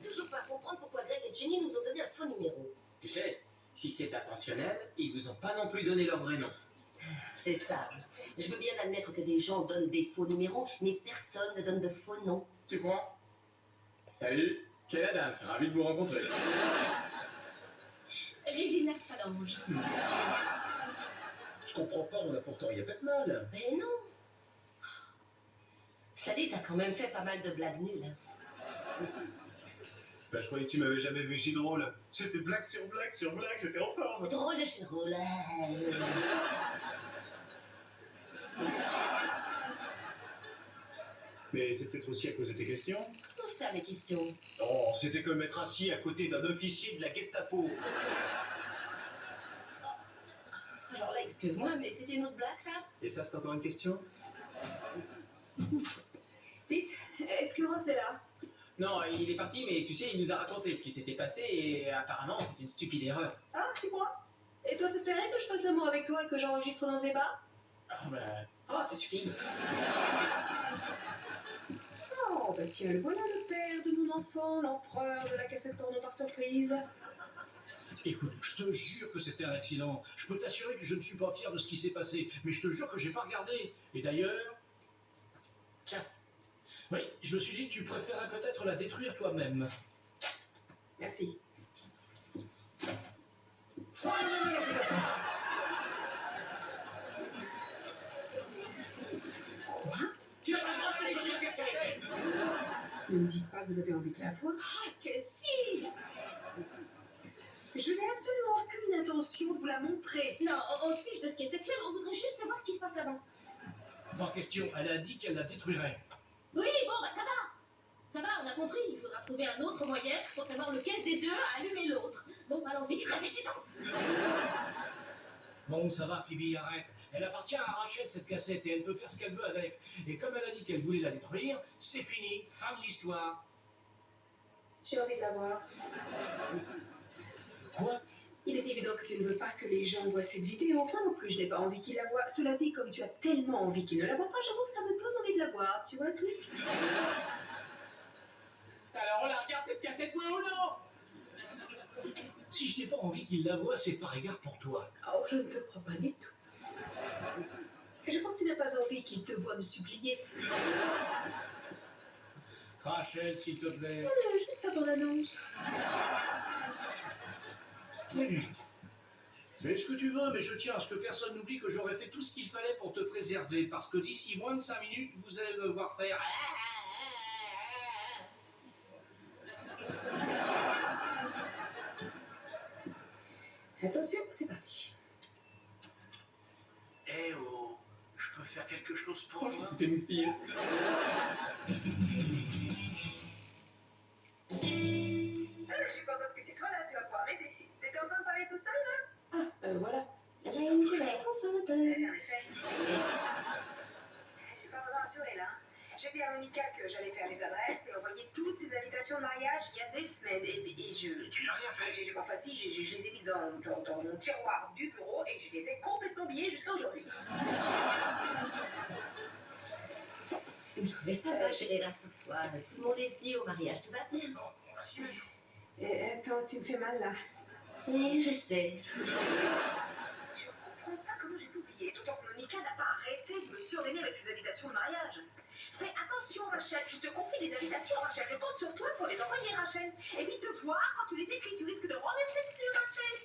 toujours pas comprendre pourquoi Greg et Jenny nous ont donné un faux numéro. Tu sais, si c'est intentionnel, ils vous ont pas non plus donné leur vrai nom. C'est ça. Je veux bien admettre que des gens donnent des faux numéros, mais personne ne donne de faux noms. Tu crois? Salut, quelle Adams, ravi de vous rencontrer. Régina Phalange. Je comprends pas, on n'a pourtant rien fait de mal. Ben non. Cela dit, t'as quand même fait pas mal de blagues nulles. Bah, je croyais que tu m'avais jamais vu si drôle. C'était blague sur blague sur blague, j'étais en forme. Drôle de chez drôle. Mais c'est peut-être aussi à cause de tes questions. Comment ça, mes questions? Oh, c'était comme être assis à côté d'un officier de la Gestapo. Alors là, excuse-moi, mais c'était une autre blague, ça? Et ça, c'est encore une question? Vite, est-ce que Ross est là? Non, il est parti, mais tu sais, il nous a raconté ce qui s'était passé et apparemment c'est une stupide erreur. Ah, tu crois? Et toi, ça te plairait que je fasse l'amour avec toi et que j'enregistre dans ces bars? Oh, ça suffit. Oh, bah tiens, le voilà le père de mon enfant, l'empereur de la cassette porno par surprise. Écoute, je te jure que c'était un accident. Je peux t'assurer que je ne suis pas fier de ce qui s'est passé, mais je te jure que j'ai pas regardé. Et d'ailleurs... Tiens. Oui, je me suis dit que tu préférais peut-être la détruire toi-même. Merci. Quoi? Tu as pas le droit de détruire cette cassette. Ne me dites pas que vous avez envie de la voir. Ah, que si! Je n'ai absolument aucune intention de vous la montrer. Non, on se fiche de ce qui est sexuel, on voudrait juste voir ce qui se passe avant. Pas question, elle a dit qu'elle la détruirait. Oui, bon, bah ça va. Ça va, on a compris. Il faudra trouver un autre moyen pour savoir lequel des deux a allumé l'autre. Bon, allons-y, réfléchissons. Bon, ça va, Phoebe, arrête. Elle appartient à Rachel, cette cassette, et elle peut faire ce qu'elle veut avec. Et comme elle a dit qu'elle voulait la détruire, c'est fini, fin de l'histoire. J'ai envie de la voir. Quoi? Il est évident que tu ne veux pas que les gens voient cette vidéo. Moi non plus, je n'ai pas envie qu'ils la voient. Cela dit, comme tu as tellement envie qu'ils ne la voient pas, j'avoue que ça me donne envie de la voir. Tu vois le truc? Alors on la regarde cette cassette, oui ou non? Si je n'ai pas envie qu'il la voie, c'est par égard pour toi. Oh, je ne te crois pas du tout. Je crois que tu n'as pas envie qu'ils te voient me supplier. Rachel, s'il te plaît. Oh, juste avant l'annonce. Fais ce que tu veux, mais je tiens à ce que personne n'oublie que j'aurais fait tout ce qu'il fallait pour te préserver, parce que d'ici moins de 5 minutes, vous allez me voir faire... Attention, c'est parti. Eh oh, je peux faire quelque chose pour toi? Tout est moustillé. Je suis contente que tu sois là, tu vas pouvoir m'aider. T'étais en train de parler tout seul, là? Voilà. Jane qui va être enceinte. En effet. J'ai pas vraiment assuré, là. J'ai dit à Monica que j'allais faire les adresses et envoyer toutes ces invitations de mariage il y a des semaines. Et je... Tu n'as rien fait. Enfin, si, je les ai mises dans mon tiroir du bureau et je les ai complètement oubliées jusqu'à aujourd'hui. Mais ça va, chérie, rassure-toi. Tout le monde est venu au mariage, tout va bien. Bon, on va s'y mettre. Attends, tu me fais mal, là. Oui, je sais. Je comprends pas comment j'ai pu oublier, d'autant que Monica n'a pas arrêté de me surveiller avec ses invitations de mariage. Fais attention, Rachel, je te confie les invitations, Rachel. Je compte sur toi pour les envoyer, Rachel. Évite de voir quand tu les écris, tu risques de renverser dessus, Rachel.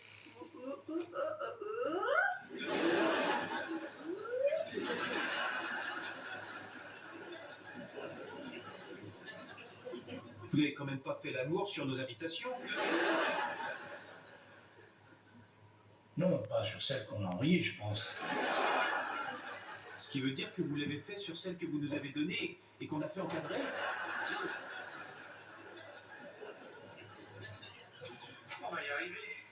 Vous n'avez quand même pas fait l'amour sur nos invitations? Non, pas sur celle qu'on a envoyée, je pense. Ce qui veut dire que vous l'avez fait sur celle que vous nous avez donnée et qu'on a fait encadrer? On va y arriver.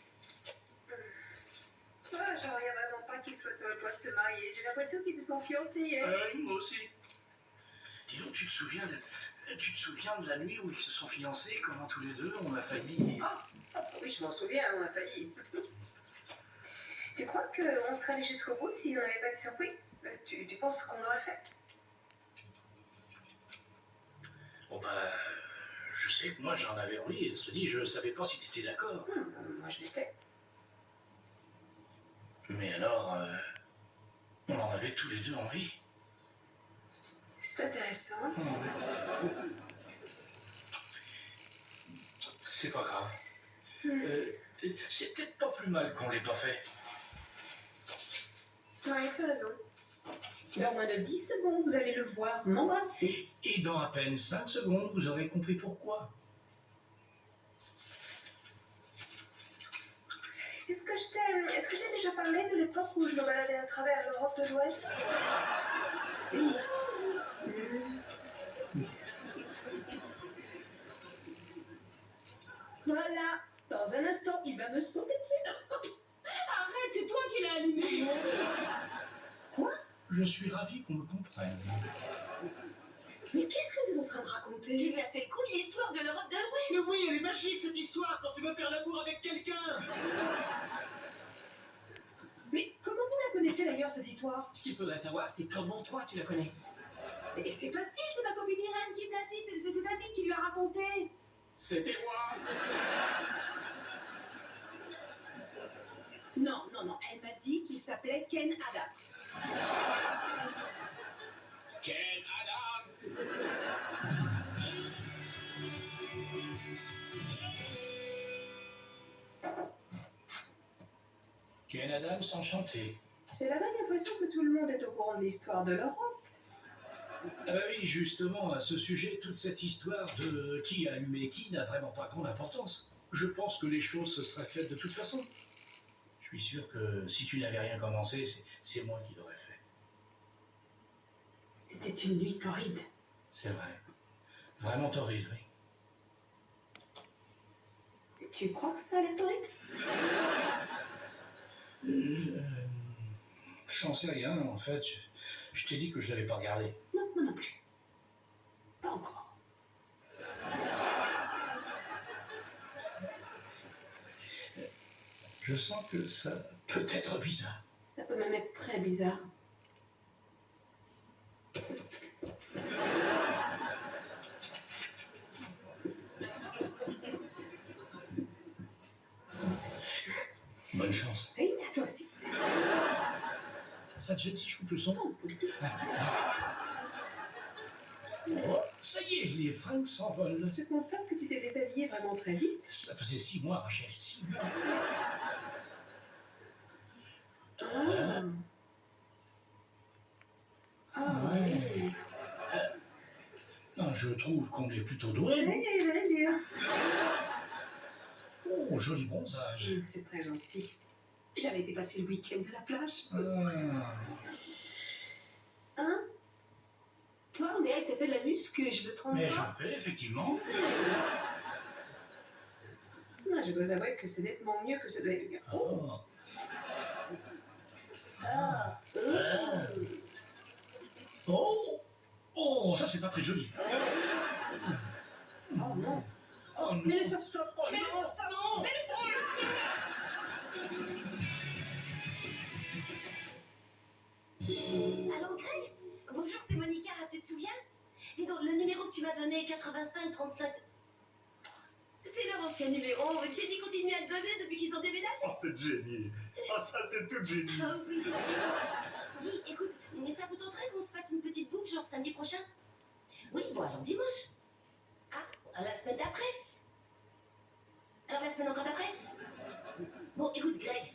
J'en reviens vraiment pas qu'ils soient sur le point de se marier. J'ai l'impression qu'ils se sont fiancés hier. Moi aussi. Dis donc, tu te souviens de la nuit où ils se sont fiancés, comment tous les deux, on a failli... Oui, je m'en souviens, on a failli. Tu crois qu'on serait allé jusqu'au bout si on n'avait pas été surpris? Tu penses qu'on l'aurait fait? Bon bah... Je sais que moi j'en avais envie, et cela dit, je savais pas si tu étais d'accord. Moi, je l'étais. Mais alors, on en avait tous les deux envie. C'est intéressant. C'est pas grave. C'est peut-être pas plus mal qu'on l'ait pas fait. Ouais, tu as raison. Dans moins de 10 secondes, vous allez le voir m'embrasser. Et dans à peine 5 secondes, vous aurez compris pourquoi. Est-ce que je t'ai déjà parlé de l'époque où je me baladais à travers l'Europe de l'Ouest? Voilà. Dans un instant, il va me sauter dessus. Arrête, c'est toi qui l'as allumé. Je suis ravi qu'on me comprenne. Mais qu'est-ce que vous êtes en train de raconter? Tu lui as fait le coup de l'histoire de l'Europe de l'Ouest. Mais oui, elle est magique cette histoire quand tu veux faire l'amour avec quelqu'un. Mais comment vous la connaissez d'ailleurs, cette histoire? Ce qu'il faudrait savoir, c'est comment toi tu la connais. Et c'est facile, c'est ma copine Irène qui me l'a dit. C'est un type qui lui a raconté. C'était moi. Non, elle m'a dit qu'il s'appelait Ken Adams. Ken Adams. Ken Adams, enchanté. J'ai la vague impression que tout le monde est au courant de l'histoire de l'Europe. Ah bah oui, justement, à ce sujet, toute cette histoire de qui a allumé qui n'a vraiment pas grande importance. Je pense que les choses se seraient faites de toute façon. Je suis sûr que si tu n'avais rien commencé, c'est moi qui l'aurais fait. C'était une nuit torride. C'est vrai. Vraiment torride, oui. Tu crois que ça a l'air torride? J'en sais rien, en fait. Je t'ai dit que je l'avais pas regardé. Non, moi non plus. Pas encore. Je sens que ça peut être bizarre. Ça peut même être très bizarre. Bonne chance. Oui, à toi aussi. Ça te gêne si je coupe le son? Non, pas du tout. Oh, ça y est, les fringues s'envolent. Je constate que tu t'es déshabillé vraiment très vite. Ça faisait 6 mois, Rachel, 6 mois. Ah. Ah, Ouais. Non, je trouve qu'on est plutôt doué. oui, j'allais dire. Oh, joli bronzage. C'est très gentil. J'avais été passer le week-end à la plage. Ah. Hein? Toi, on dirait que t'as fait de la muscu, je me trompe Mais pas? j'en fais, effectivement. Ah, je dois avouer que c'est nettement mieux que ce de gars. Oh. Ah. Oh. Oh, ça c'est pas très joli. Oh non. Oh non. Mets-le sur stop. Oh Mets-le non. sur stop. Mets-le sur Allô, Greg? Bonjour, c'est Monica, tu te souviens? Dis donc, le numéro que tu m'as donné, 85 35... C'est leur ancien numéro. Jenny continue à le donner depuis qu'ils ont déménagé. Oh, c'est Jenny. Oh, ça, c'est tout Jenny. Ah oui. Dis, écoute, mais ça vous tenterait qu'on se fasse une petite bouffe, genre samedi prochain? Oui, bon, alors dimanche. Ah, la semaine d'après? Alors la semaine encore d'après? Bon, écoute, Greg,